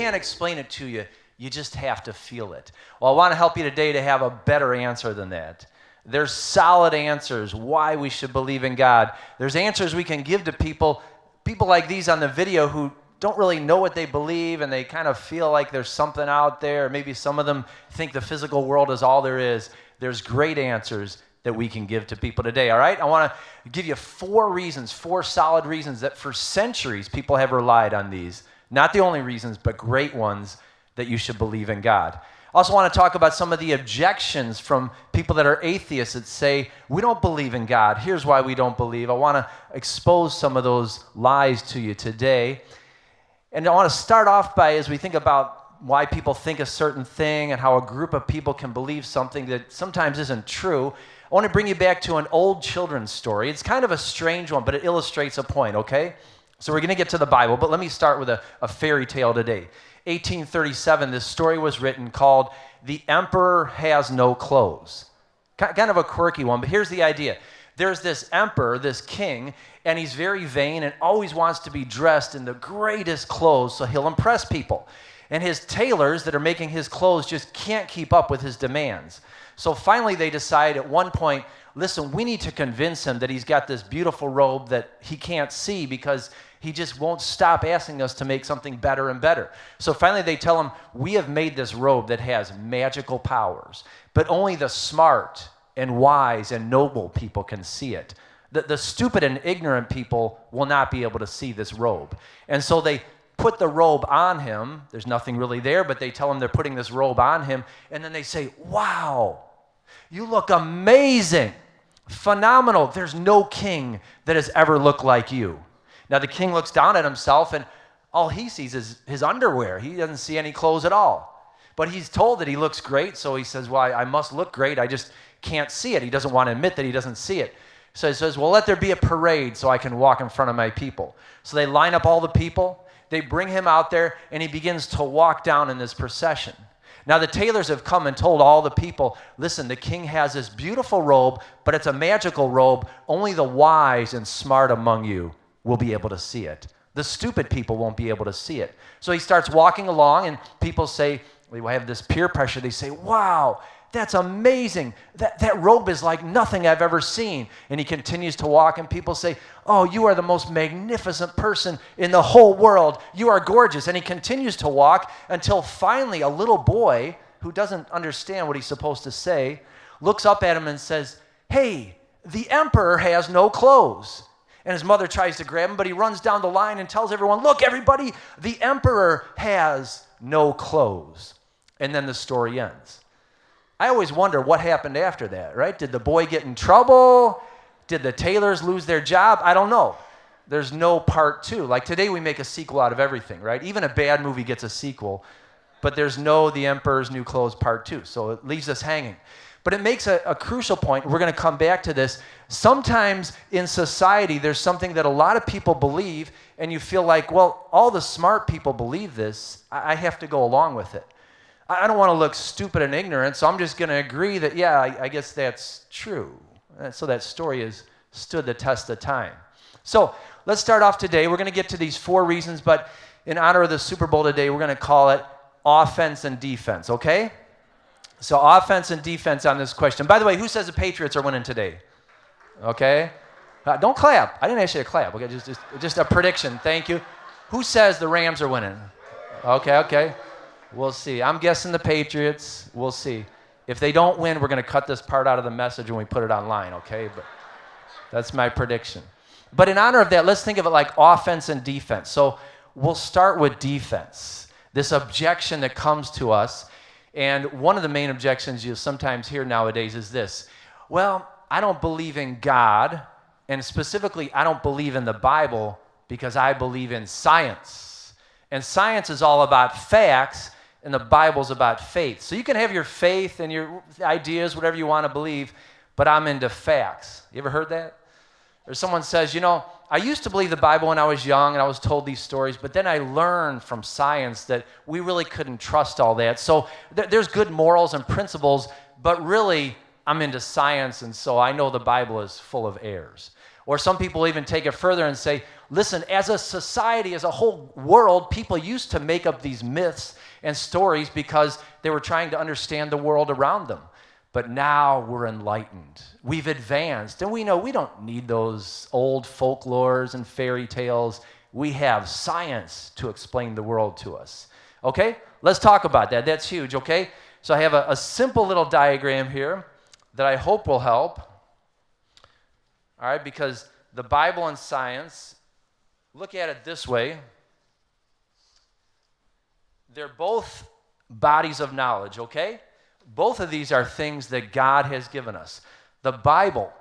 can't explain it to you. You just have to feel it. Well, I want to help you today to have a better answer than that. There's solid answers why we should believe in God. There's answers we can give to people like these on the video who don't really know what they believe, and they kind of feel like there's something out there. Maybe some of them think the physical world is all there is. There's great answers that we can give to people today, all right? I want to give you 4 solid reasons that for centuries people have relied on these. Not the only reasons, but great ones that you should believe in God. I also want to talk about some of the objections from people that are atheists that say, we don't believe in God. Here's why we don't believe. I want to expose some of those lies to you today. And I want to start off by, as we think about why people think a certain thing and how a group of people can believe something that sometimes isn't true, I want to bring you back to an old children's story. It's kind of a strange one, but it illustrates a point, okay? So we're going to get to the Bible, but let me start with a fairy tale today. 1837, this story was written called The Emperor Has No Clothes. Kind of a quirky one, but here's the idea. There's this emperor, this king, and he's very vain and always wants to be dressed in the greatest clothes so he'll impress people. And his tailors that are making his clothes just can't keep up with his demands. So finally they decide at one point, listen, we need to convince him that he's got this beautiful robe that he can't see because he just won't stop asking us to make something better and better. So finally they tell him, we have made this robe that has magical powers, but only the smart and wise and noble people can see it. The stupid and ignorant people will not be able to see this robe. And so they put the robe on him. There's nothing really there, but they tell him they're putting this robe on him. And then they say, wow, you look amazing, phenomenal. There's no king that has ever looked like you. Now the king looks down at himself and all he sees is his underwear. He doesn't see any clothes at all. But he's told that he looks great, so he says, well, I must look great. I just can't see it. He doesn't want to admit that he doesn't see it. So he says, well, let there be a parade so I can walk in front of my people. So they line up all the people. They bring him out there, and he begins to walk down in this procession. Now the tailors have come and told all the people, listen, the king has this beautiful robe, but it's a magical robe. Only the wise and smart among you will be able to see it. The stupid people won't be able to see it. So he starts walking along, and people say, we have this peer pressure. They say, wow, that's amazing. That robe is like nothing I've ever seen. And he continues to walk, and people say, oh, you are the most magnificent person in the whole world. You are gorgeous. And he continues to walk until finally a little boy who doesn't understand what he's supposed to say looks up at him and says, hey, the emperor has no clothes. And his mother tries to grab him, but he runs down the line and tells everyone, look, everybody, the emperor has no clothes. And then the story ends. I always wonder what happened after that, right? Did the boy get in trouble? Did the tailors lose their job? I don't know. There's no part 2. Like today we make a sequel out of everything, right? Even a bad movie gets a sequel, but there's no The Emperor's New Clothes part 2. So it leaves us hanging. But it makes a crucial point. We're going to come back to this. Sometimes in society, there's something that a lot of people believe, and you feel like, well, all the smart people believe this. I have to go along with it. I don't want to look stupid and ignorant, so I'm just going to agree that, yeah, I guess that's true. So that story has stood the test of time. So let's start off today. We're going to get to these 4 reasons, but in honor of the Super Bowl today, we're going to call it offense and defense, okay? So offense and defense on this question. By the way, who says the Patriots are winning today? Okay? Don't clap. I didn't ask you to clap. Okay, just a prediction. Thank you. Who says the Rams are winning? Okay. We'll see. I'm guessing the Patriots. We'll see. If they don't win, we're going to cut this part out of the message when we put it online, okay? But that's my prediction. But in honor of that, let's think of it like offense and defense. So we'll start with defense. This objection that comes to us. And one of the main objections you'll sometimes hear nowadays is this. Well, I don't believe in God, and specifically, I don't believe in the Bible because I believe in science. And science is all about facts, and the Bible's about faith. So you can have your faith and your ideas, whatever you want to believe, but I'm into facts. You ever heard that? Or someone says, you know, I used to believe the Bible when I was young and I was told these stories, but then I learned from science that we really couldn't trust all that. So there's good morals and principles, but really I'm into science, and so I know the Bible is full of errors. Or some people even take it further and say, Listen, as a society, as a whole world, people used to make up these myths and stories because they were trying to understand the world around them. But now we're enlightened. We've advanced, and we know we don't need those old folklores and fairy tales. We have science to explain the world to us. Okay? Let's talk about that. That's huge, okay? So I have a simple little diagram here that I hope will help. All right, because the Bible and science, look at it this way. They're both bodies of knowledge, okay? Both of these are things that God has given us. The Bible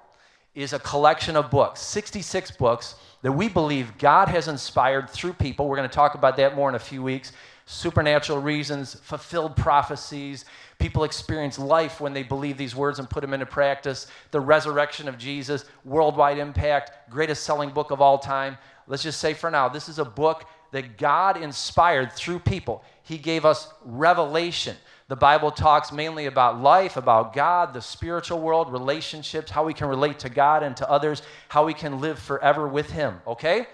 is a collection of books, 66 books that we believe God has inspired through people. We're going to talk about that more in a few weeks. Supernatural reasons, fulfilled prophecies. People experience life when they believe these words and put them into practice. The resurrection of Jesus, worldwide impact, greatest selling book of all time. Let's just say for now, this is a book that God inspired through people. He gave us revelation. The Bible talks mainly about life, about God, the spiritual world, relationships, how we can relate to God and to others, how we can live forever with Him, okay?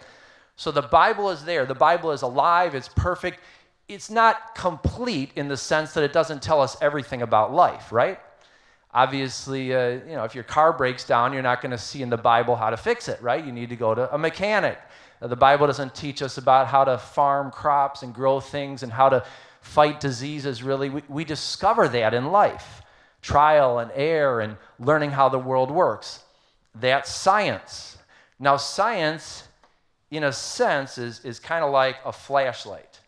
So the Bible is there. The Bible is alive. It's perfect. It's not complete in the sense that it doesn't tell us everything about life, right? Obviously, if your car breaks down, you're not going to see in the Bible how to fix it, right? You need to go to a mechanic. The Bible doesn't teach us about how to farm crops and grow things and how to fight diseases, really. We discover that in life. Trial and error and learning how the world works. That's science. Now, science, in a sense, is kind of like a flashlight.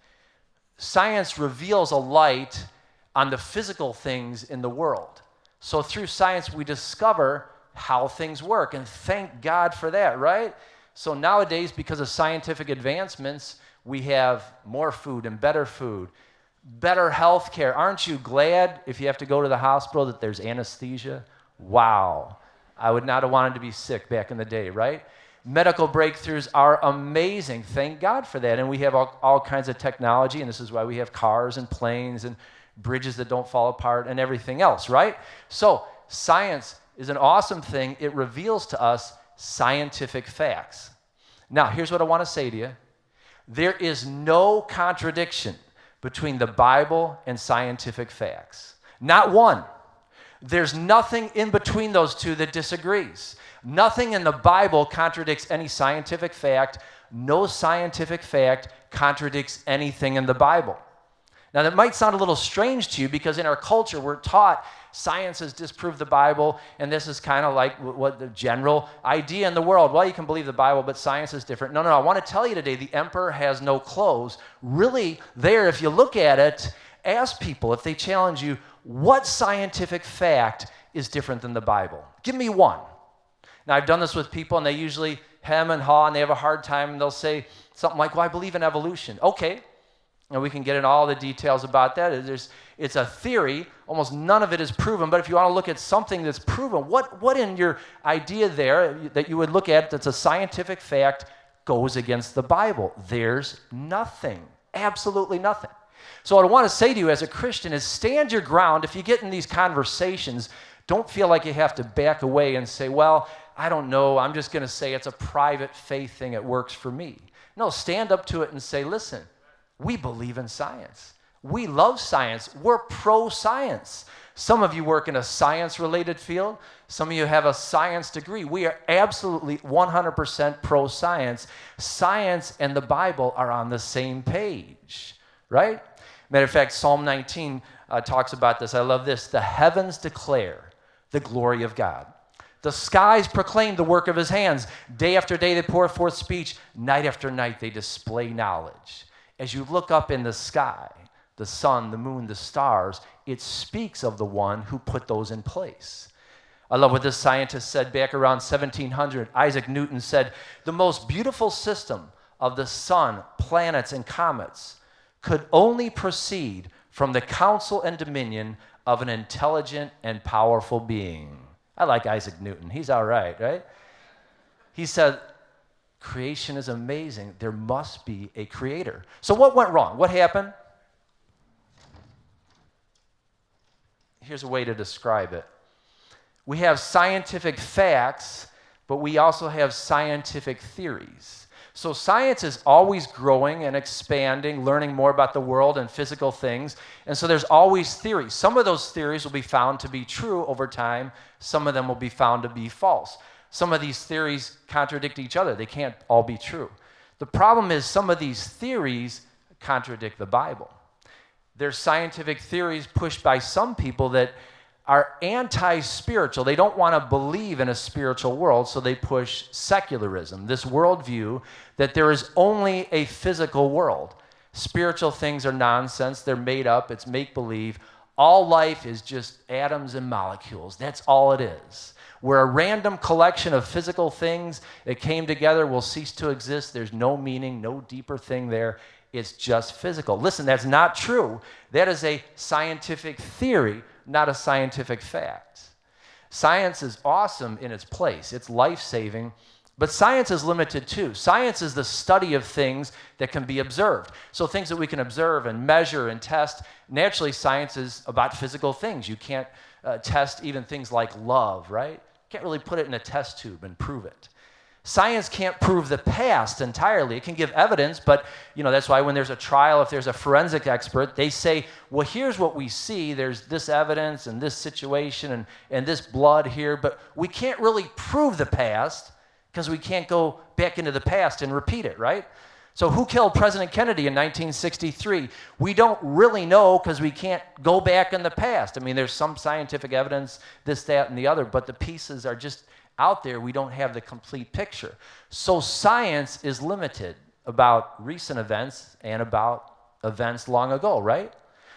Science reveals a light on the physical things in the world. So through science, we discover how things work, and thank God for that, right? So nowadays, because of scientific advancements, we have more food and better food, better health care. Aren't you glad if you have to go to the hospital that there's anesthesia? Wow. I would not have wanted to be sick back in the day, right? Medical breakthroughs are amazing. Thank God for that. And we have all kinds of technology, and this is why we have cars and planes and bridges that don't fall apart and everything else, right? So science is an awesome thing. It reveals to us scientific facts. Now, here's what I want to say to you. There is no contradiction between the Bible and scientific facts. Not one. There's nothing in between those two that disagrees. Nothing in the Bible contradicts any scientific fact. No scientific fact contradicts anything in the Bible. Now, that might sound a little strange to you because in our culture, we're taught science has disproved the Bible, and this is kind of like what the general idea in the world. Well, you can believe the Bible, but science is different. No, I want to tell you today, the emperor has no clothes. Really, there, if you look at it, ask people, if they challenge you, what scientific fact is different than the Bible? Give me one. Now, I've done this with people, and they usually hem and haw, and they have a hard time, and they'll say something like, well, I believe in evolution. Okay, and we can get into all the details about that. It's a theory. Almost none of it is proven, but if you want to look at something that's proven, what in your idea there that you would look at that's a scientific fact goes against the Bible? There's nothing, absolutely nothing. So what I want to say to you as a Christian is stand your ground. If you get in these conversations, don't feel like you have to back away and say, well, I don't know, I'm just going to say it's a private faith thing, it works for me. No, stand up to it and say, listen, we believe in science. We love science. We're pro-science. Some of you work in a science-related field. Some of you have a science degree. We are absolutely 100% pro-science. Science and the Bible are on the same page, right? Matter of fact, Psalm 19 talks about this. I love this. The heavens declare the glory of God. The skies proclaim the work of his hands. Day after day they pour forth speech. Night after night they display knowledge. As you look up in the sky, the sun, the moon, the stars, it speaks of the one who put those in place. I love what this scientist said back around 1700. Isaac Newton said, the most beautiful system of the sun, planets, and comets could only proceed from the counsel and dominion of an intelligent and powerful being. I like Isaac Newton. He's all right, right? He said, creation is amazing. There must be a creator. So what went wrong? What happened? Here's a way to describe it. We have scientific facts, but we also have scientific theories. So science is always growing and expanding, learning more about the world and physical things. And so there's always theories. Some of those theories will be found to be true over time. Some of them will be found to be false. Some of these theories contradict each other. They can't all be true. The problem is some of these theories contradict the Bible. There's scientific theories pushed by some people that are anti-spiritual. They don't want to believe in a spiritual world, so they push secularism, this worldview that there is only a physical world. Spiritual things are nonsense. They're made up. It's make-believe. All life is just atoms and molecules. That's all it is. We're a random collection of physical things that came together will cease to exist. There's no meaning, no deeper thing there. It's just physical. Listen, that's not true. That is a scientific theory, not a scientific fact. Science is awesome in its place. It's life-saving, but science is limited too. Science is the study of things that can be observed. So things that we can observe and measure and test. Naturally, science is about physical things. You can't test even things like love, right? You can't really put it in a test tube and prove it. Science can't prove the past entirely. It can give evidence, but that's why when there's a trial, if there's a forensic expert, they say, well, here's what we see. There's this evidence and this situation and this blood here, but we can't really prove the past because we can't go back into the past and repeat it, right? So who killed President Kennedy in 1963? We don't really know because we can't go back in the past. I mean, there's some scientific evidence, this, that, and the other, but the pieces are just out there. We don't have the complete picture. So science is limited about recent events and about events long ago, right?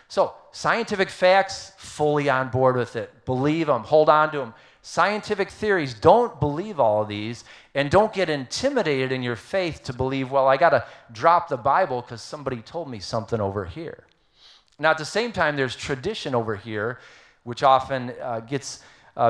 So scientific facts, fully on board with it. Believe them, hold on to them. Scientific theories, don't believe all of these, and don't get intimidated in your faith to believe, well, I got to drop the Bible because somebody told me something over here. Now, at the same time, there's tradition over here, which often gets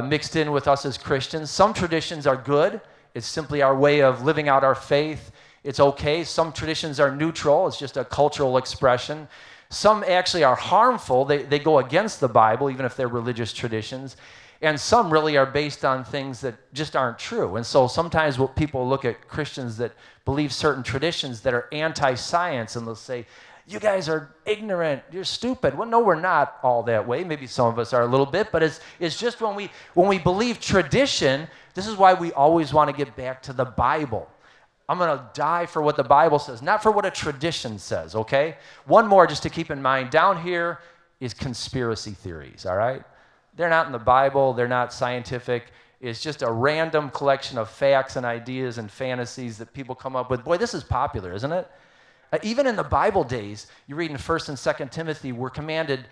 mixed in with us as Christians. Some traditions are good. It's simply our way of living out our faith. It's okay. Some traditions are neutral. It's just a cultural expression. Some actually are harmful. They go against the Bible, even if they're religious traditions. And some really are based on things that just aren't true. And so sometimes people look at Christians that believe certain traditions that are anti-science, and they'll say, you guys are ignorant, you're stupid. Well, no, we're not all that way. Maybe some of us are a little bit, but it's just when we believe tradition, this is why we always want to get back to the Bible. I'm going to die for what the Bible says, not for what a tradition says, okay? One more just to keep in mind. Down here is conspiracy theories, all right? They're not in the Bible. They're not scientific. It's just a random collection of facts and ideas and fantasies that people come up with. Boy, this is popular, isn't it? Even in the Bible days, you read in 1 and 2 Timothy, we're commanded,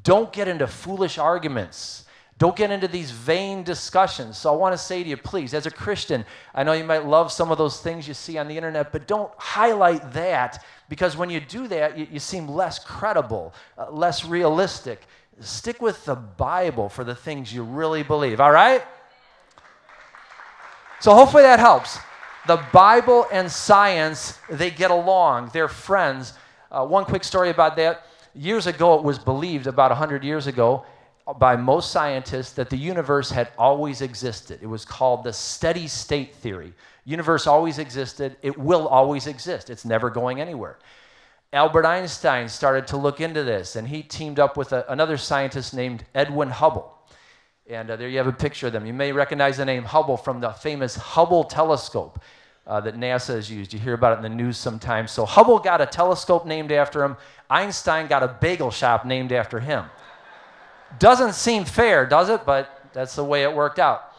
don't get into foolish arguments. Don't get into these vain discussions. So I want to say to you, please, as a Christian, I know you might love some of those things you see on the internet, but don't highlight that, because when you do that, you seem less credible, less realistic. Stick with the Bible for the things you really believe, all right? So hopefully that helps. The Bible and science, they get along. They're friends. One quick story about that. Years ago, it was believed, about 100 years ago, by most scientists that the universe had always existed. It was called the steady state theory. Universe always existed. It will always exist. It's never going anywhere. Albert Einstein started to look into this, and he teamed up with another scientist named Edwin Hubble. And there you have a picture of them. You may recognize the name Hubble from the famous Hubble telescope that NASA has used. You hear about it in the news sometimes. So Hubble got a telescope named after him. Einstein got a bagel shop named after him. Doesn't seem fair, does it? But that's the way it worked out.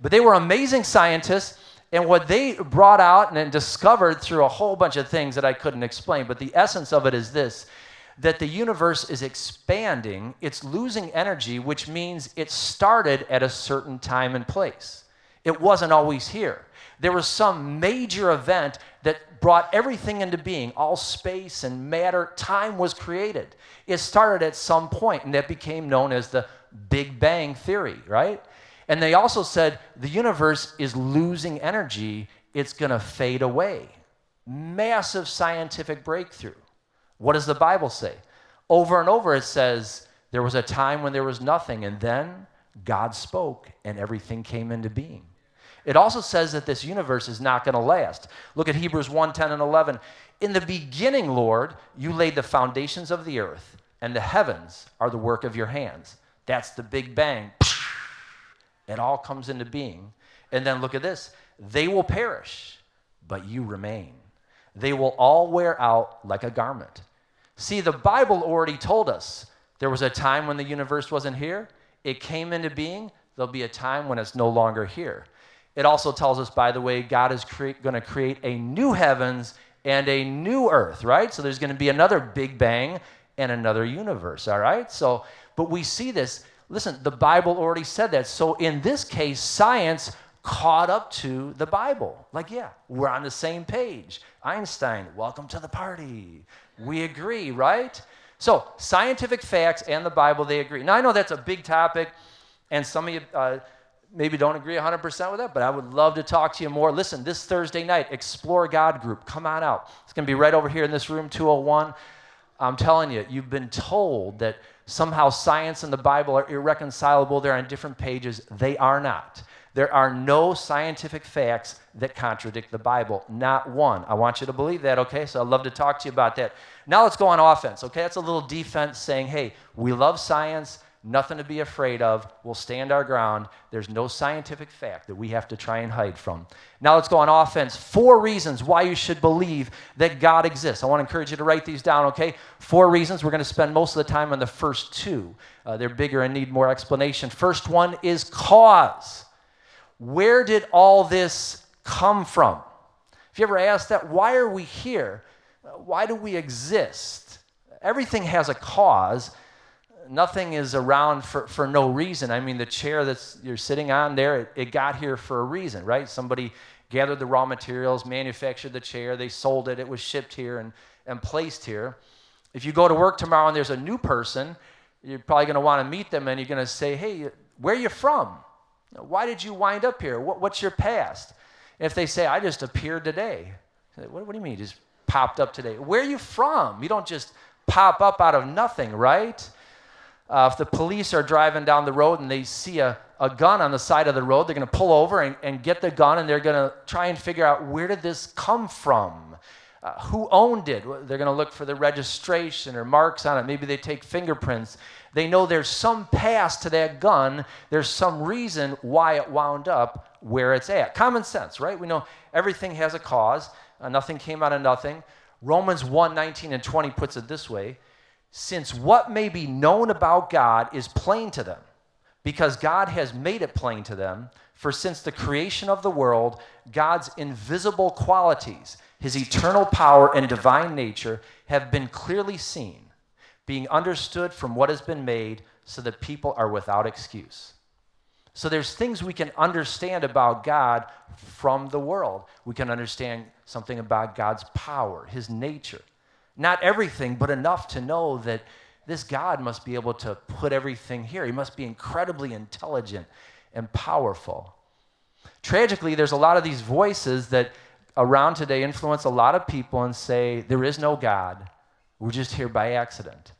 But they were amazing scientists, and what they brought out and then discovered through a whole bunch of things that I couldn't explain, but the essence of it is this, that the universe is expanding, it's losing energy, which means it started at a certain time and place. It wasn't always here. There was some major event that brought everything into being, all space and matter. Time was created. It started at some point, and that became known as the Big Bang Theory, right? And they also said the universe is losing energy. It's going to fade away. Massive scientific breakthrough. What does the Bible say? Over and over it says there was a time when there was nothing, and then God spoke and everything came into being. It also says that this universe is not going to last. Look at Hebrews 1:10 and 11. In the beginning, Lord, you laid the foundations of the earth, and the heavens are the work of your hands. That's the Big Bang. It all comes into being. And then look at this. They will perish, but you remain. They will all wear out like a garment. See, the Bible already told us there was a time when the universe wasn't here. It came into being. There'll be a time when it's no longer here. It also tells us, by the way, God is going to create a new heavens and a new earth, right? So there's going to be another Big Bang and another universe, all right? So, but we see this. Listen, the Bible already said that. So in this case, science caught up to the Bible. Like, yeah, we're on the same page. Einstein, welcome to the party. We agree, right? So scientific facts and the Bible, they agree. Now, I know that's a big topic, and some of you maybe don't agree 100% with that, but I would love to talk to you more. Listen, this Thursday night, Explore God group, come on out. It's going to be right over here in this room, 201. I'm telling you, you've been told that somehow science and the Bible are irreconcilable. They're on different pages. They are not. There are no scientific facts that contradict the Bible, not one. I want you to believe that, okay? So I'd love to talk to you about that. Now let's go on offense, okay? That's a little defense saying, hey, we love science, nothing to be afraid of. We'll stand our ground. There's no scientific fact that we have to try and hide from. Now let's go on offense. 4 reasons why you should believe that God exists. I want to encourage you to write these down, okay? 4 reasons. We're going to spend most of the time on the first 2. They're bigger and need more explanation. First one is cause. Where did all this come from? If you ever asked that, why are we here? Why do we exist? Everything has a cause. Nothing is around for no reason. I mean, the chair that you're sitting on there, it got here for a reason, right? Somebody gathered the raw materials, manufactured the chair, they sold it, it was shipped here and placed here. If you go to work tomorrow and there's a new person, you're probably going to want to meet them and you're going to say, hey, where are you from? Why did you wind up here? What's your past? If they say, I just appeared today. What do you mean you just popped up today? Where are you from? You don't just pop up out of nothing, right? If the police are driving down the road and they see a gun on the side of the road, they're going to pull over and get the gun, and they're going to try and figure out, where did this come from? Who owned it? They're going to look for the registration or marks on it. Maybe they take fingerprints. They know there's some past to that gun. There's some reason why it wound up where it's at. Common sense, right? We know everything has a cause. Nothing came out of nothing. Romans 1:19 and 20 puts it this way. Since what may be known about God is plain to them, because God has made it plain to them, for since the creation of the world, God's invisible qualities, his eternal power and divine nature, have been clearly seen, being understood from what has been made, so that people are without excuse. So there's things we can understand about God from the world. We can understand something about God's power, his nature. Not everything, but enough to know that this God must be able to put everything here. He must be incredibly intelligent and powerful. Tragically, there's a lot of these voices that around today influence a lot of people and say, there is no God. We're just here by accident.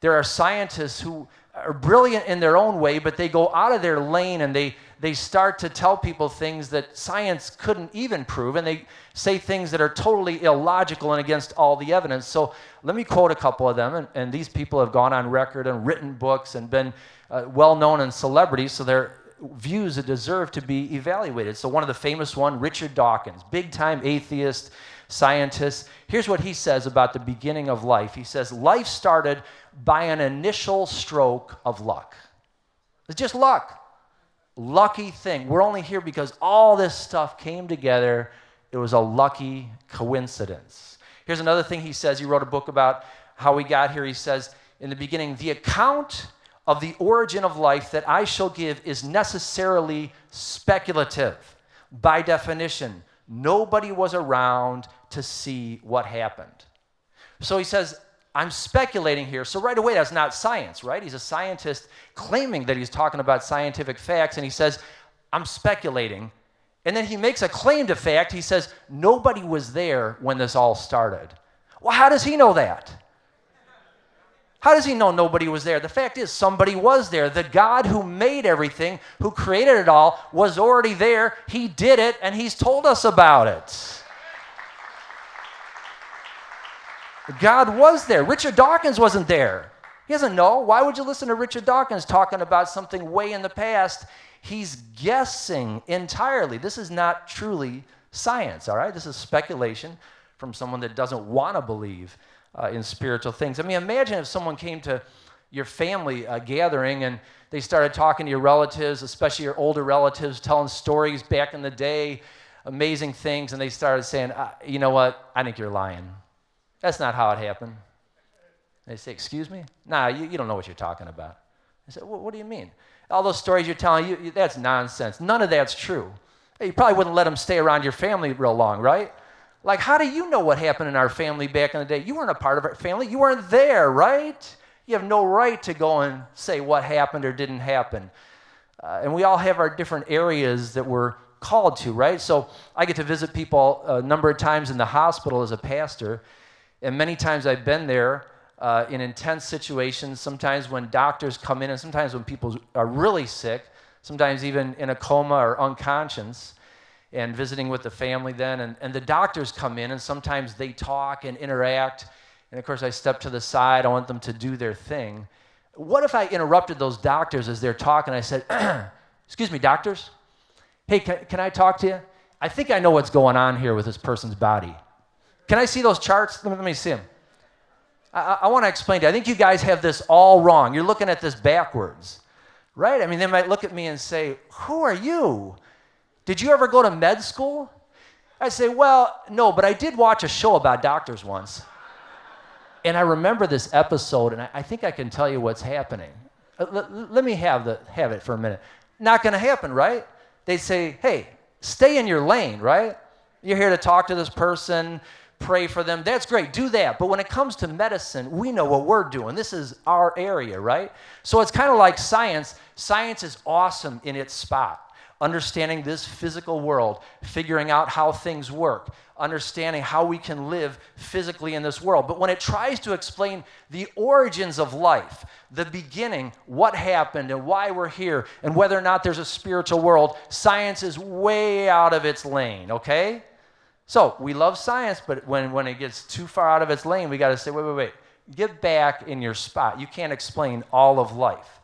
There are scientists who are brilliant in their own way, but they go out of their lane and they start to tell people things that science couldn't even prove, and they say things that are totally illogical and against all the evidence. So let me quote a couple of them, and these people have gone on record and written books and been well-known and celebrities, so their views deserve to be evaluated. So one of the famous one, Richard Dawkins, big-time atheist, scientist. Here's what he says about the beginning of life. He says, life started by an initial stroke of luck. It's just luck. Lucky thing. We're only here because all this stuff came together. It was a lucky coincidence. Here's another thing he says. He wrote a book about how we got here. He says, in the beginning, the account of the origin of life that I shall give is necessarily speculative. By definition, nobody was around to see what happened. So he says, I'm speculating here. So right away, that's not science, right? He's a scientist claiming that he's talking about scientific facts, and he says, I'm speculating. And then he makes a claim to fact. He says, nobody was there when this all started. Well, how does he know that? How does he know nobody was there? The fact is, somebody was there. The God who made everything, who created it all, was already there. He did it, and he's told us about it. God was there. Richard Dawkins wasn't there. He doesn't know. Why would you listen to Richard Dawkins talking about something way in the past? He's guessing entirely. This is not truly science, all right? This is speculation from someone that doesn't want to believe in spiritual things. I mean, imagine if someone came to your family gathering and they started talking to your relatives, especially your older relatives, telling stories back in the day, amazing things, and they started saying, you know what, I think you're lying. That's not how it happened. They say, excuse me? Nah, you don't know what you're talking about. I said, what do you mean? All those stories you're telling, that's nonsense. None of that's true. Hey, you probably wouldn't let them stay around your family real long, right? Like, how do you know what happened in our family back in the day? You weren't a part of our family. You weren't there, right? You have no right to go and say what happened or didn't happen. And we all have our different areas that we're called to, right? So I get to visit people a number of times in the hospital as a pastor, and many times I've been there in intense situations, sometimes when doctors come in and sometimes when people are really sick, sometimes even in a coma or unconscious, and visiting with the family then. And the doctors come in and sometimes they talk and interact. And of course I step to the side. I want them to do their thing. What if I interrupted those doctors as they're talking? I said, excuse me, doctors? Hey, can I talk to you? I think I know what's going on here with this person's body. Can I see those charts? Let me see them. I want to explain to you. I think you guys have this all wrong. You're looking at this backwards, right? I mean, they might look at me and say, who are you? Did you ever go to med school? I say, well, no, but I did watch a show about doctors once. And I remember this episode, and I think I can tell you what's happening. Let me have it for a minute. Not going to happen, right? They say, hey, stay in your lane, right? You're here to talk to this person, pray for them. That's great. Do that. But when it comes to medicine, we know what we're doing. This is our area, right? So it's kind of like science. Science is awesome in its spot. Understanding this physical world, figuring out how things work, understanding how we can live physically in this world. But when it tries to explain the origins of life, the beginning, what happened and why we're here, and whether or not there's a spiritual world, science is way out of its lane, okay? So we love science, but when it gets too far out of its lane, we got to say, wait. Get back in your spot. You can't explain all of life.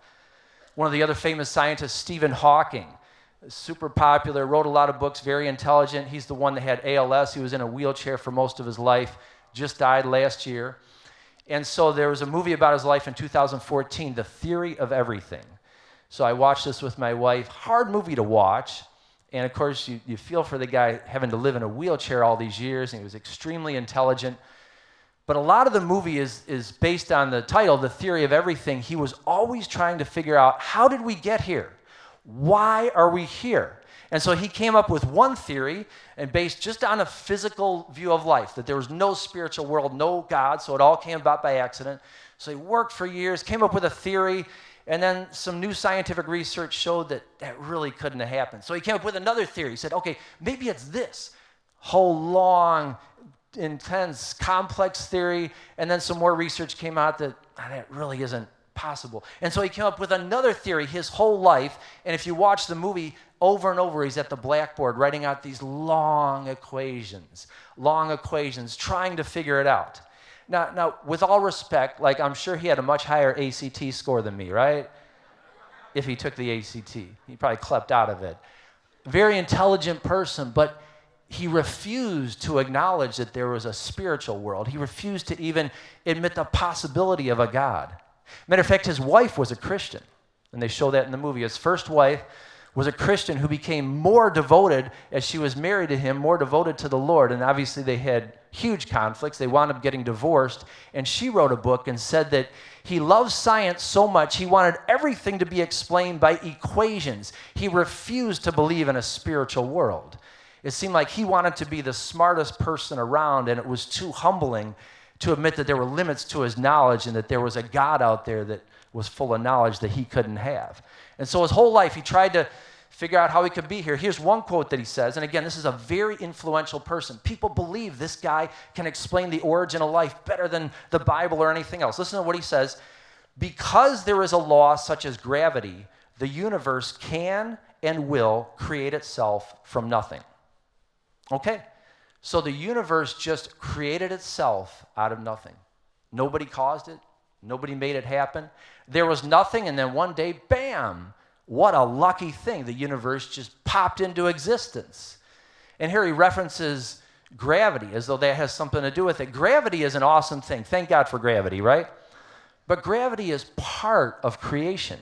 One of the other famous scientists, Stephen Hawking, super popular, wrote a lot of books, very intelligent. He's the one that had ALS. He was in a wheelchair for most of his life, just died last year. And so there was a movie about his life in 2014, The Theory of Everything. So I watched this with my wife. Hard movie to watch. And of course, you feel for the guy having to live in a wheelchair all these years, and he was extremely intelligent. But a lot of the movie is based on the title, The Theory of Everything. He was always trying to figure out, how did we get here? Why are we here? And so he came up with one theory, and based just on a physical view of life, that there was no spiritual world, no God, so it all came about by accident. So he worked for years, came up with a theory, and then some new scientific research showed that really couldn't have happened. So he came up with another theory. He said, okay, maybe it's this whole long, intense, complex theory, and then some more research came out that really isn't possible. And so he came up with another theory his whole life, and if you watch the movie, over and over he's at the blackboard writing out these long equations, trying to figure it out. Now, with all respect, like I'm sure he had a much higher ACT score than me, right? If he took the ACT. He probably clept out of it. Very intelligent person, but he refused to acknowledge that there was a spiritual world. He refused to even admit the possibility of a God. Matter of fact, his wife was a Christian, and they show that in the movie. His first wife was a Christian who became more devoted as she was married to him, more devoted to the Lord, and obviously they had huge conflicts. They wound up getting divorced, and she wrote a book and said that he loved science so much he wanted everything to be explained by equations. He refused to believe in a spiritual world. It seemed like he wanted to be the smartest person around, and it was too humbling to admit that there were limits to his knowledge and that there was a God out there that was full of knowledge that he couldn't have. And so his whole life, he tried to figure out how he could be here. Here's one quote that he says, and again, this is a very influential person. People believe this guy can explain the origin of life better than the Bible or anything else. Listen to what he says. Because there is a law such as gravity, the universe can and will create itself from nothing. Okay, so the universe just created itself out of nothing. Nobody caused it. Nobody made it happen. There was nothing, and then one day, bam, what a lucky thing. The universe just popped into existence. And here he references gravity as though that has something to do with it. Gravity is an awesome thing. Thank God for gravity, right? But gravity is part of creation.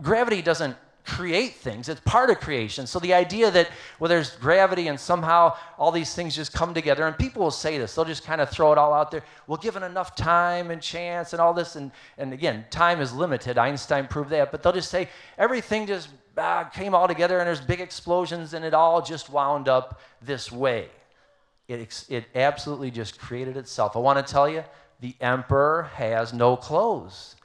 Gravity doesn't create things. It's part of creation. So the idea that, well, there's gravity and somehow all these things just come together, and people will say this, they'll just kind of throw it all out there. Well, given enough time and chance and all this, and again, time is limited. Einstein proved that. But they'll just say everything just came all together and there's big explosions and it all just wound up this way. It absolutely just created itself. I want to tell you, the emperor has no clothes.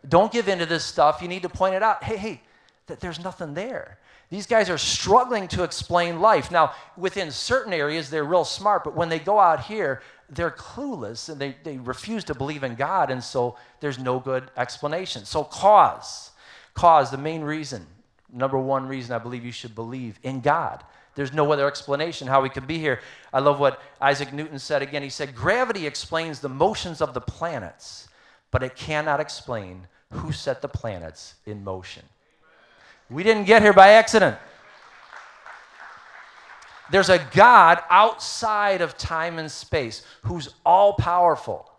Don't give in to this stuff. You need to point it out. Hey, that there's nothing there. These guys are struggling to explain life. Now, within certain areas, they're real smart, but when they go out here, they're clueless, and they refuse to believe in God, and so there's no good explanation. So cause, the main reason, number one reason I believe you should believe in God. There's no other explanation how we could be here. I love what Isaac Newton said again. He said, gravity explains the motions of the planets, but it cannot explain who set the planets in motion. We didn't get here by accident. There's a God outside of time and space who's all-powerful,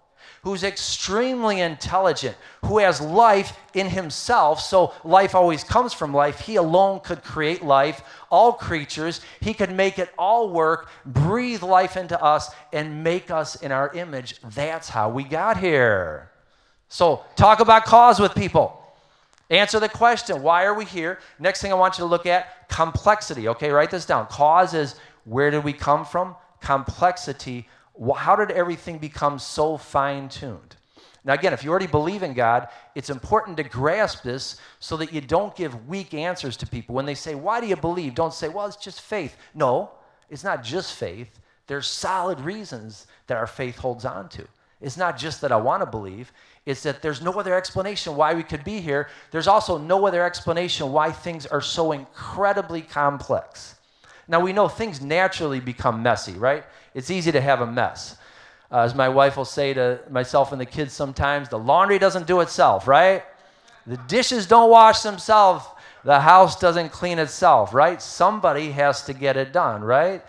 who's extremely intelligent, who has life in himself, so life always comes from life. He alone could create life, all creatures. He could make it all work, breathe life into us, and make us in our image. That's how we got here. So talk about cause with people. Answer the question, why are we here? Next thing I want you to look at, complexity. Okay, write this down. Cause is, where did we come from? Complexity, how did everything become so fine-tuned? Now again, if you already believe in God, it's important to grasp this so that you don't give weak answers to people. When they say, why do you believe? Don't say, well, it's just faith. No, it's not just faith. There's solid reasons that our faith holds on to. It's not just that I want to believe. It's that there's no other explanation why we could be here. There's also no other explanation why things are so incredibly complex. Now, we know things naturally become messy, right? It's easy to have a mess. As my wife will say to myself and the kids sometimes, the laundry doesn't do itself, right? The dishes don't wash themselves. The house doesn't clean itself, right? Somebody has to get it done, right?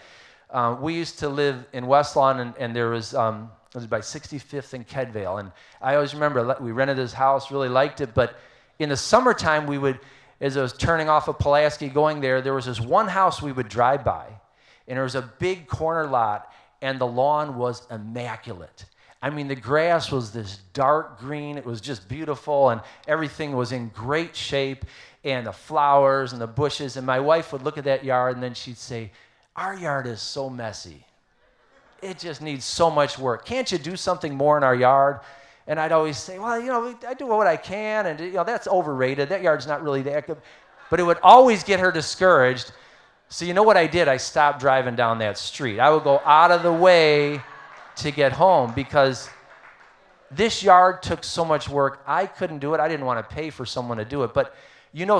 We used to live in West Lawn, and there was... it was by 65th and Kedvale. And I always remember we rented this house, really liked it. But in the summertime, we would, as I was turning off of Pulaski going there was this one house we would drive by. And there was a big corner lot, and the lawn was immaculate. I mean, the grass was this dark green. It was just beautiful, and everything was in great shape, and the flowers and the bushes. And my wife would look at that yard, and then she'd say, our yard is so messy. It just needs so much work. Can't you do something more in our yard? And I'd always say, well, I do what I can, and that's overrated. That yard's not really that good. But it would always get her discouraged. So you know what I did? I stopped driving down that street. I would go out of the way to get home because this yard took so much work. I couldn't do it. I didn't want to pay for someone to do it. But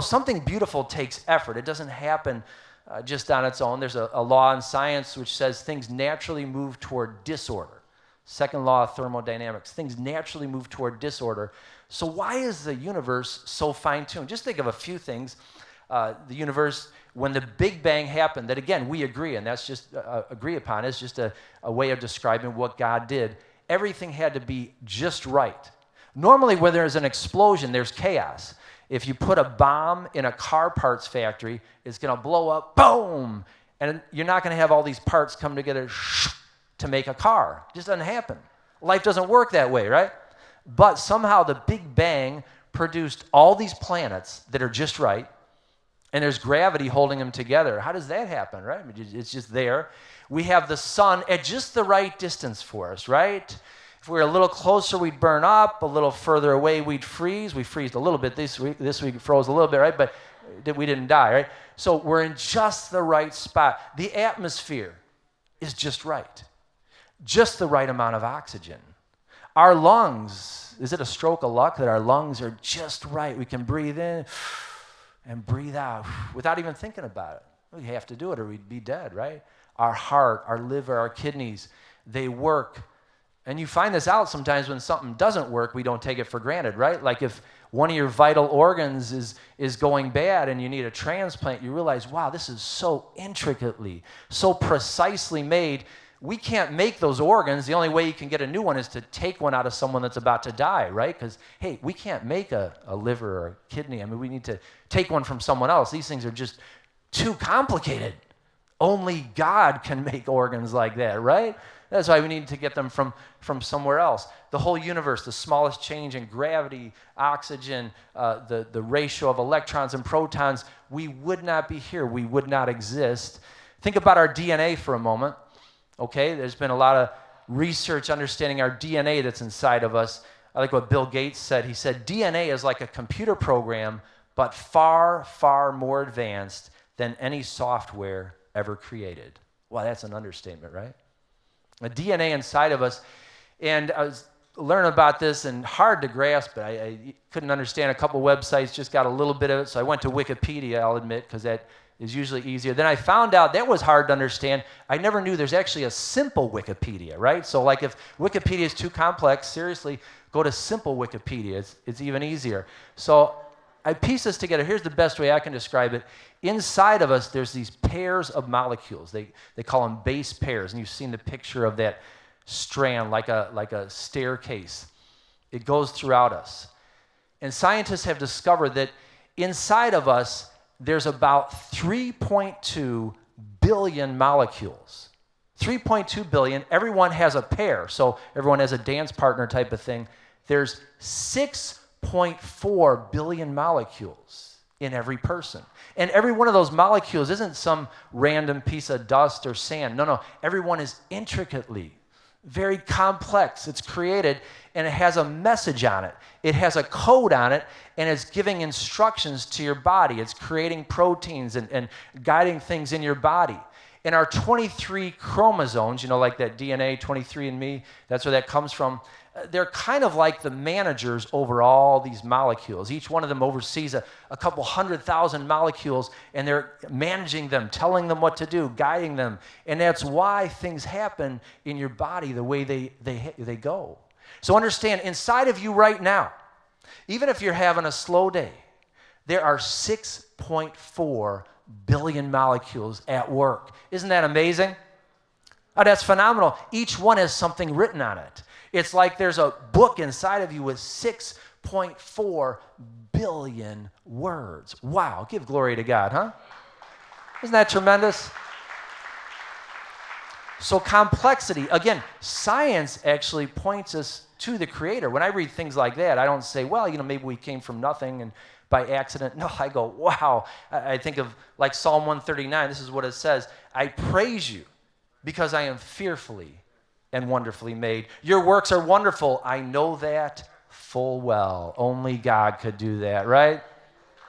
something beautiful takes effort. It doesn't happen just on its own. There's a law in science which says things naturally move toward disorder. Second law of thermodynamics. Things naturally move toward disorder. So why is the universe so fine-tuned? Just think of a few things. The universe, when the Big Bang happened, that again, we agree, and that's just agree upon, it's just a way of describing what God did. Everything had to be just right. Normally, when there's an explosion, there's chaos. If you put a bomb in a car parts factory, it's going to blow up, boom, and you're not going to have all these parts come together to make a car. It just doesn't happen. Life doesn't work that way, right? But somehow the Big Bang produced all these planets that are just right, and there's gravity holding them together. How does that happen, right? It's just there. We have the sun at just the right distance for us, right? If we were a little closer, we'd burn up. A little further away, we'd freeze. We freezed a little bit this week. This week froze a little bit, right? But we didn't die, right? So we're in just the right spot. The atmosphere is just right. Just the right amount of oxygen. Our lungs, is it a stroke of luck that our lungs are just right? We can breathe in and breathe out without even thinking about it. We have to do it or we'd be dead, right? Our heart, our liver, our kidneys, they work. And you find this out sometimes when something doesn't work, we don't take it for granted, right? Like if one of your vital organs is going bad and you need a transplant, you realize, wow, this is so intricately, so precisely made. We can't make those organs. The only way you can get a new one is to take one out of someone that's about to die, right? Because, hey, we can't make a liver or a kidney. I mean, we need to take one from someone else. These things are just too complicated. Only God can make organs like that, right? That's why we need to get them from somewhere else. The whole universe, the smallest change in gravity, oxygen, the ratio of electrons and protons, we would not be here. We would not exist. Think about our DNA for a moment. Okay, there's been a lot of research understanding our DNA that's inside of us. I like what Bill Gates said. He said, DNA is like a computer program, but far, far more advanced than any software ever created. Wow, that's an understatement, right? The DNA inside of us, and I was learning about this and hard to grasp it. I couldn't understand a couple websites, just got a little bit of it, so I went to Wikipedia, I'll admit, because that is usually easier. Then I found out that was hard to understand. I never knew there's actually a simple Wikipedia, right? So like if Wikipedia is too complex, seriously, go to simple Wikipedia. It's even easier. So I pieced this together. Here's the best way I can describe it. Inside of us, there's these pairs of molecules. They call them base pairs, and you've seen the picture of that strand like a staircase. It goes throughout us. And scientists have discovered that inside of us, there's about 3.2 billion molecules. 3.2 billion. Everyone has a pair, so everyone has a dance partner type of thing. There's 6.4 billion molecules in every person. And every one of those molecules isn't some random piece of dust or sand. No. Everyone is intricately, very complex. It's created, and it has a message on it. It has a code on it, and it's giving instructions to your body. It's creating proteins and guiding things in your body. In our 23 chromosomes, like that DNA, 23andMe, that's where that comes from. They're kind of like the managers over all these molecules. Each one of them oversees a couple 100,000 molecules, and they're managing them, telling them what to do, guiding them. And that's why things happen in your body the way they go. So understand, inside of you right now, even if you're having a slow day, there are 6.4 billion molecules at work. Isn't that amazing? Oh, that's phenomenal. Each one has something written on it. It's like there's a book inside of you with 6.4 billion words. Wow, give glory to God, huh? Isn't that tremendous? So complexity, again, science actually points us to the Creator. When I read things like that, I don't say, well, maybe we came from nothing and by accident. No, I go, wow. I think of like Psalm 139. This is what it says. I praise you because I am fearfully and wonderfully made. Your works are wonderful. I know that full well. Only God could do that, right?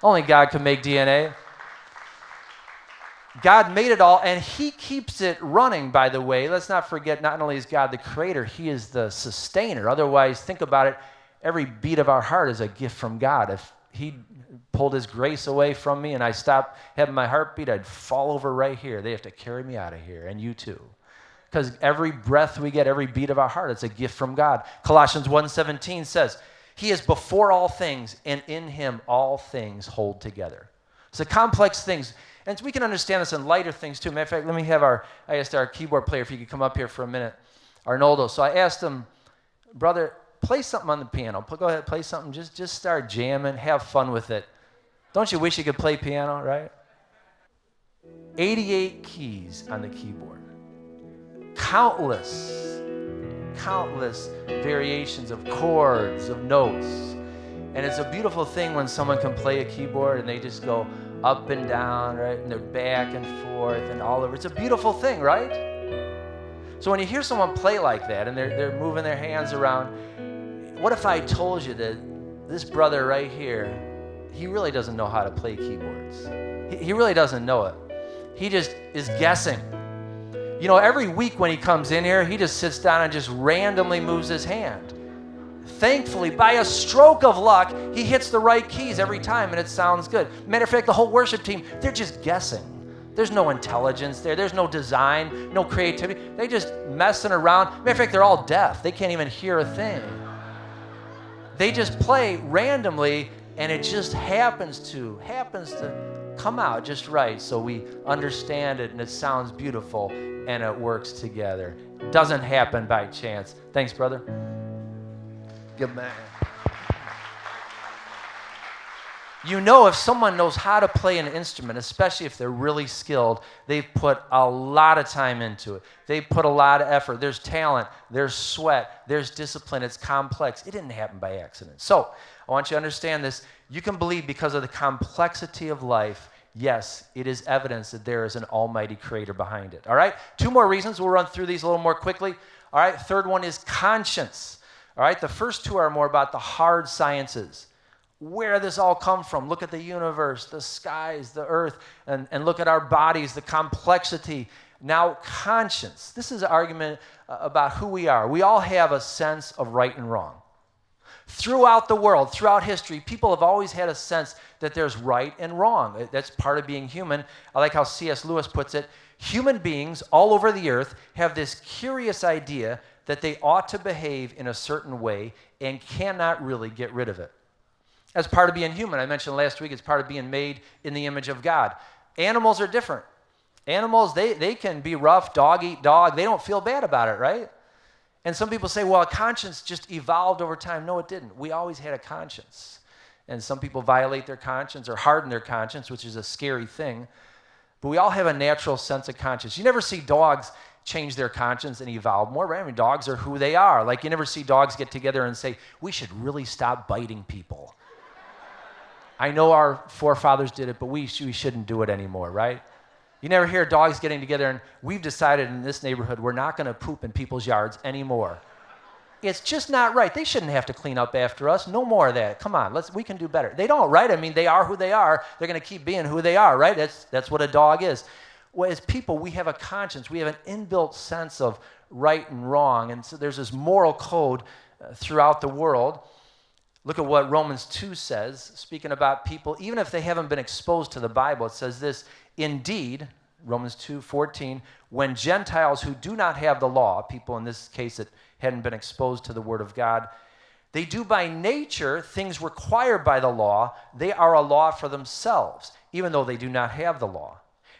Only God could make DNA. God made it all, and He keeps it running, by the way. Let's not forget, not only is God the Creator, He is the sustainer. Otherwise, think about it, every beat of our heart is a gift from God. If He pulled His grace away from me and I stopped having my heartbeat, I'd fall over right here. They have to carry me out of here, and you too. Because every breath we get, every beat of our heart, it's a gift from God. Colossians 1:17 says, He is before all things, and in Him all things hold together. So complex things. And we can understand this in lighter things too. Matter of fact, I asked our keyboard player if he could come up here for a minute, Arnoldo. So I asked him, brother, play something on the piano. Go ahead, play something. Just start jamming. Have fun with it. Don't you wish you could play piano, right? 88 keys on the keyboard. Countless variations of chords, of notes. And it's a beautiful thing when someone can play a keyboard and they just go up and down, right? And they're back and forth and all over. It's a beautiful thing, right? So when you hear someone play like that and they're moving their hands around, what if I told you that this brother right here, he really doesn't know how to play keyboards. He really doesn't know it. He just is guessing. Every week when he comes in here, he just sits down and just randomly moves his hand. thankfully, by a stroke of luck, he hits the right keys every time and it sounds good. Matter of fact, the whole worship team, they're just guessing. There's no intelligence there. There's no design, no creativity. They just messing around. Matter of fact, they're all deaf. They can't even hear a thing. They just play randomly, and it just happens to come out just right, so we understand it and it sounds beautiful and it works together. It doesn't happen by chance. Thanks, brother. Good man. You know, if someone knows how to play an instrument, especially if they're really skilled, they've put a lot of time into it. They've put a lot of effort. There's talent, there's sweat, there's discipline. It's complex. It didn't happen by accident. So I want you to understand this. You can believe because of the complexity of life, yes, it is evidence that there is an almighty creator behind it. All right? 2 more reasons. We'll run through these a little more quickly. All right? Third one is conscience. All right? The first 2 are more about the hard sciences. Where this all come from. Look at the universe, the skies, the earth, and look at our bodies, the complexity. Now, conscience. This is an argument about who we are. We all have a sense of right and wrong. Throughout the world, throughout history, people have always had a sense that there's right and wrong. That's part of being human. I like how C.S. Lewis puts it. Human beings all over the earth have this curious idea that they ought to behave in a certain way and cannot really get rid of it. As part of being human, I mentioned last week, it's part of being made in the image of God. Animals are different. Animals, they can be rough, dog eat dog. They don't feel bad about it, right? And some people say, well, a conscience just evolved over time. No, it didn't. We always had a conscience. And some people violate their conscience or harden their conscience, which is a scary thing. But we all have a natural sense of conscience. You never see dogs change their conscience and evolve more, right? I mean, dogs are who they are. Like, you never see dogs get together and say, we should really stop biting people. I know our forefathers did it, but we shouldn't do it anymore, right? You never hear dogs getting together and we've decided in this neighborhood we're not going to poop in people's yards anymore. It's just not right. They shouldn't have to clean up after us. No more of that. Come on, we can do better. They don't, right? I mean, they are who they are. They're going to keep being who they are, right? That's what a dog is. Well, as people, we have a conscience. We have an inbuilt sense of right and wrong, and so there's this moral code throughout the world. Look at what Romans 2 says, speaking about people, even if they haven't been exposed to the Bible. It says this, indeed, Romans 2:14, when Gentiles who do not have the law, people in this case that hadn't been exposed to the Word of God, they do by nature things required by the law, they are a law for themselves, even though they do not have the law.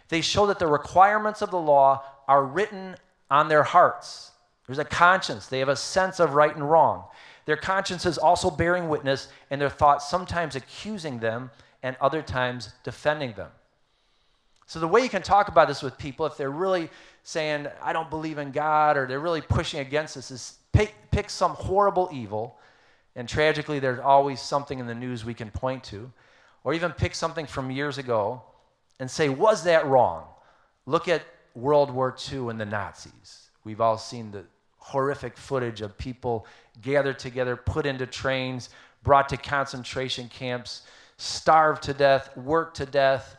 They show that the requirements of the law are written on their hearts. There's a conscience. They have a sense of right and wrong. Their consciences also bearing witness, and their thoughts sometimes accusing them and other times defending them. So the way you can talk about this with people, if they're really saying, I don't believe in God, or they're really pushing against this, is pick some horrible evil, and tragically there's always something in the news we can point to, or even pick something from years ago and say, was that wrong? Look at World War II and the Nazis. We've all seen the horrific footage of people gathered together, put into trains, brought to concentration camps, starved to death, worked to death,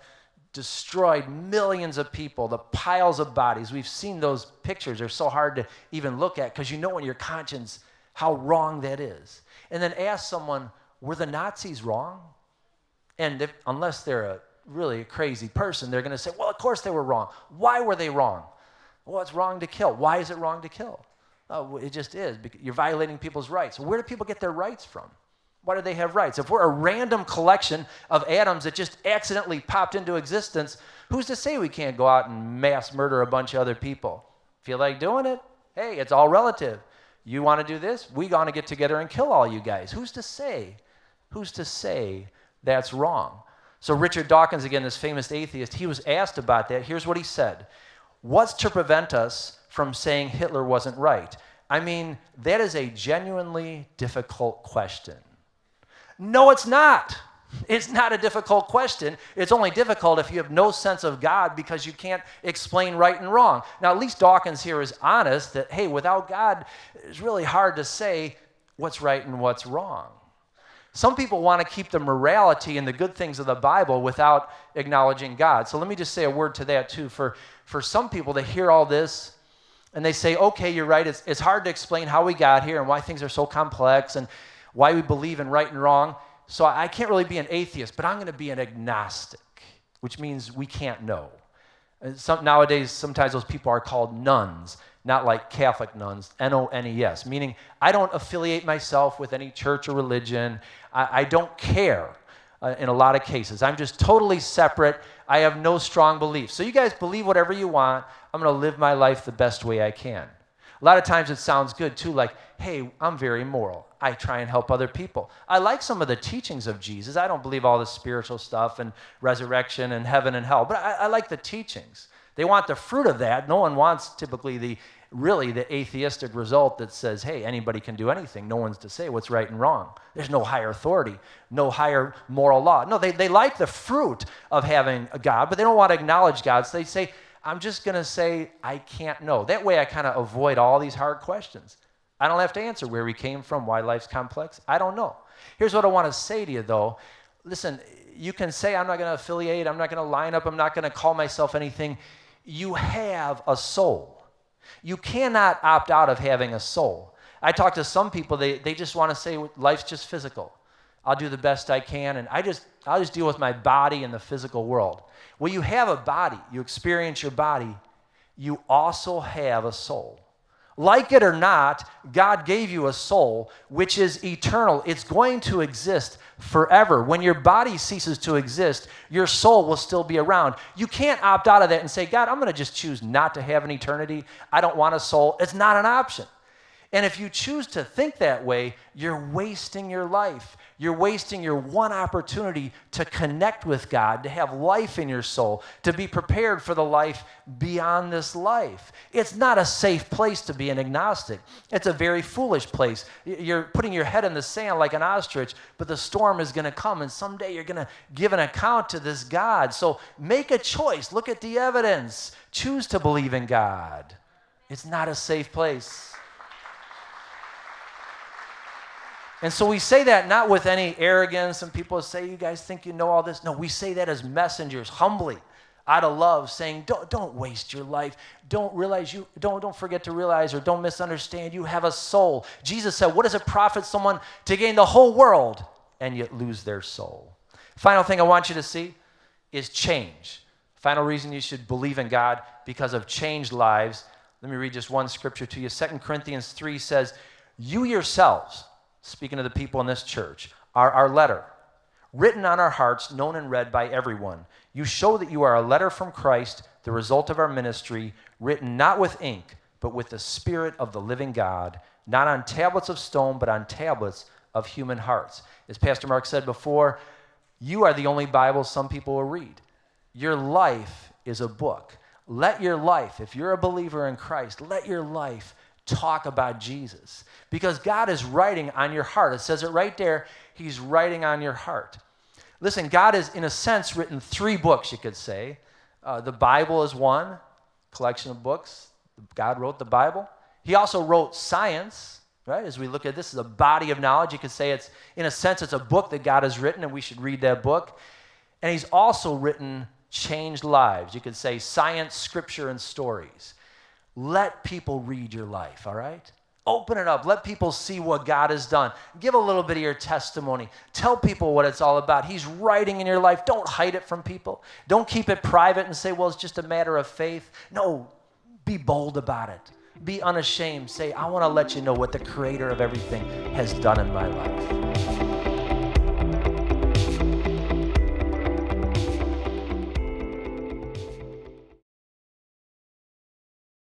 destroyed millions of people, the piles of bodies. We've seen those pictures. They're so hard to even look at because you know in your conscience how wrong that is. And then ask someone, were the Nazis wrong? And unless they're really a crazy person, they're going to say, well, of course they were wrong. Why were they wrong? Well, it's wrong to kill. Why is it wrong to kill? Oh, it just is. You're violating people's rights. Where do people get their rights from? Why do they have rights? If we're a random collection of atoms that just accidentally popped into existence, who's to say we can't go out and mass murder a bunch of other people? Feel like doing it? Hey, it's all relative. You want to do this? We want to get together and kill all you guys. Who's to say? Who's to say that's wrong? So Richard Dawkins, again, this famous atheist, he was asked about that. Here's what he said. What's to prevent us from saying Hitler wasn't right? I mean, that is a genuinely difficult question. No, it's not. It's not a difficult question. It's only difficult if you have no sense of God because you can't explain right and wrong. Now, at least Dawkins here is honest that, hey, without God, it's really hard to say what's right and what's wrong. Some people want to keep the morality and the good things of the Bible without acknowledging God. So let me just say a word to that too. For some people to hear all this, And they say, okay, you're right. It's hard to explain how we got here and why things are so complex and why we believe in right and wrong. So I can't really be an atheist, but I'm going to be an agnostic, which means we can't know. Nowadays, sometimes those people are called nuns, not like Catholic nuns, N-O-N-E-S, meaning I don't affiliate myself with any church or religion. I don't care in a lot of cases. I'm just totally separate. I have no strong beliefs. So you guys believe whatever you want. I'm going to live my life the best way I can. A lot of times it sounds good too, like, hey, I'm very moral. I try and help other people. I like some of the teachings of Jesus. I don't believe all the spiritual stuff and resurrection and heaven and hell, but I like the teachings. They want the fruit of that. No one wants typically the atheistic result that says, hey, anybody can do anything. No one's to say what's right and wrong. There's no higher authority, no higher moral law. No, they like the fruit of having a God, but they don't want to acknowledge God. So they say, I'm just going to say I can't know. That way I kind of avoid all these hard questions. I don't have to answer where we came from, why life's complex. I don't know. Here's what I want to say to you, though. Listen, you can say I'm not going to affiliate, I'm not going to line up, I'm not going to call myself anything. You have a soul. You cannot opt out of having a soul. I talk to some people, they just want to say life's just physical. I'll do the best I can, and I'll just deal with my body and the physical world. Well, you have a body. You experience your body. You also have a soul. Like it or not, God gave you a soul which is eternal. It's going to exist forever. When your body ceases to exist, your soul will still be around. You can't opt out of that and say, God, I'm going to just choose not to have an eternity. I don't want a soul. It's not an option. And if you choose to think that way, you're wasting your life. You're wasting your one opportunity to connect with God, to have life in your soul, to be prepared for the life beyond this life. It's not a safe place to be an agnostic. It's a very foolish place. You're putting your head in the sand like an ostrich, but the storm is going to come, and someday you're going to give an account to this God. So make a choice. Look at the evidence. Choose to believe in God. It's not a safe place. And so we say that not with any arrogance. Some people say, you guys think you know all this. No, we say that as messengers, humbly, out of love, saying, don't waste your life. Don't forget to realize or don't misunderstand. You have a soul. Jesus said, what does it profit someone to gain the whole world and yet lose their soul? Final thing I want you to see is change. Final reason you should believe in God, because of changed lives. Let me read just one scripture to you. 2 Corinthians 3 says, you yourselves, speaking to the people in this church, are our letter, written on our hearts, known and read by everyone. You show that you are a letter from Christ, the result of our ministry, written not with ink, but with the Spirit of the living God, not on tablets of stone, but on tablets of human hearts. As Pastor Mark said before, you are the only Bible some people will read. Your life is a book. Let your life, if you're a believer in Christ, let your life talk about Jesus, because God is writing on your heart. It says it right there. He's writing on your heart. Listen, God has, in a sense, written 3 books, you could say. The Bible is one collection of books. God wrote the Bible. He also wrote science, right? As we look at this as a body of knowledge, you could say it's, in a sense, it's a book that God has written, and we should read that book. And he's also written changed lives. You could say science, scripture, and stories. Let people read your life, all right? Open it up. Let people see what God has done. Give a little bit of your testimony. Tell people what it's all about. He's writing in your life. Don't hide it from people. Don't keep it private and say, well, it's just a matter of faith. No, be bold about it. Be unashamed. Say, I want to let you know what the creator of everything has done in my life.